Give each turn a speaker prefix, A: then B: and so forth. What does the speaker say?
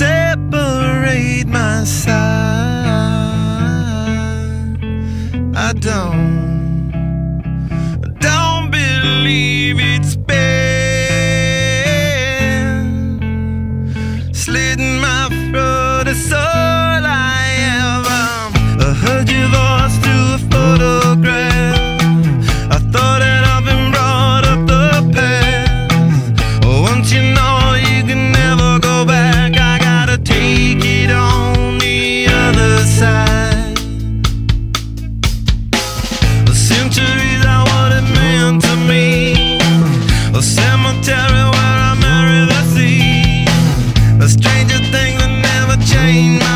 A: separate my side. I don't believe it's been slitting my throat. It's all I ever. I heard your voice through a photograph. I thought that I've been brought up the past. Once you know you can never go back, I gotta take it on the other side. The centuries are what it meant to me. A cemetery where I marry the sea. A stranger thing that never changed my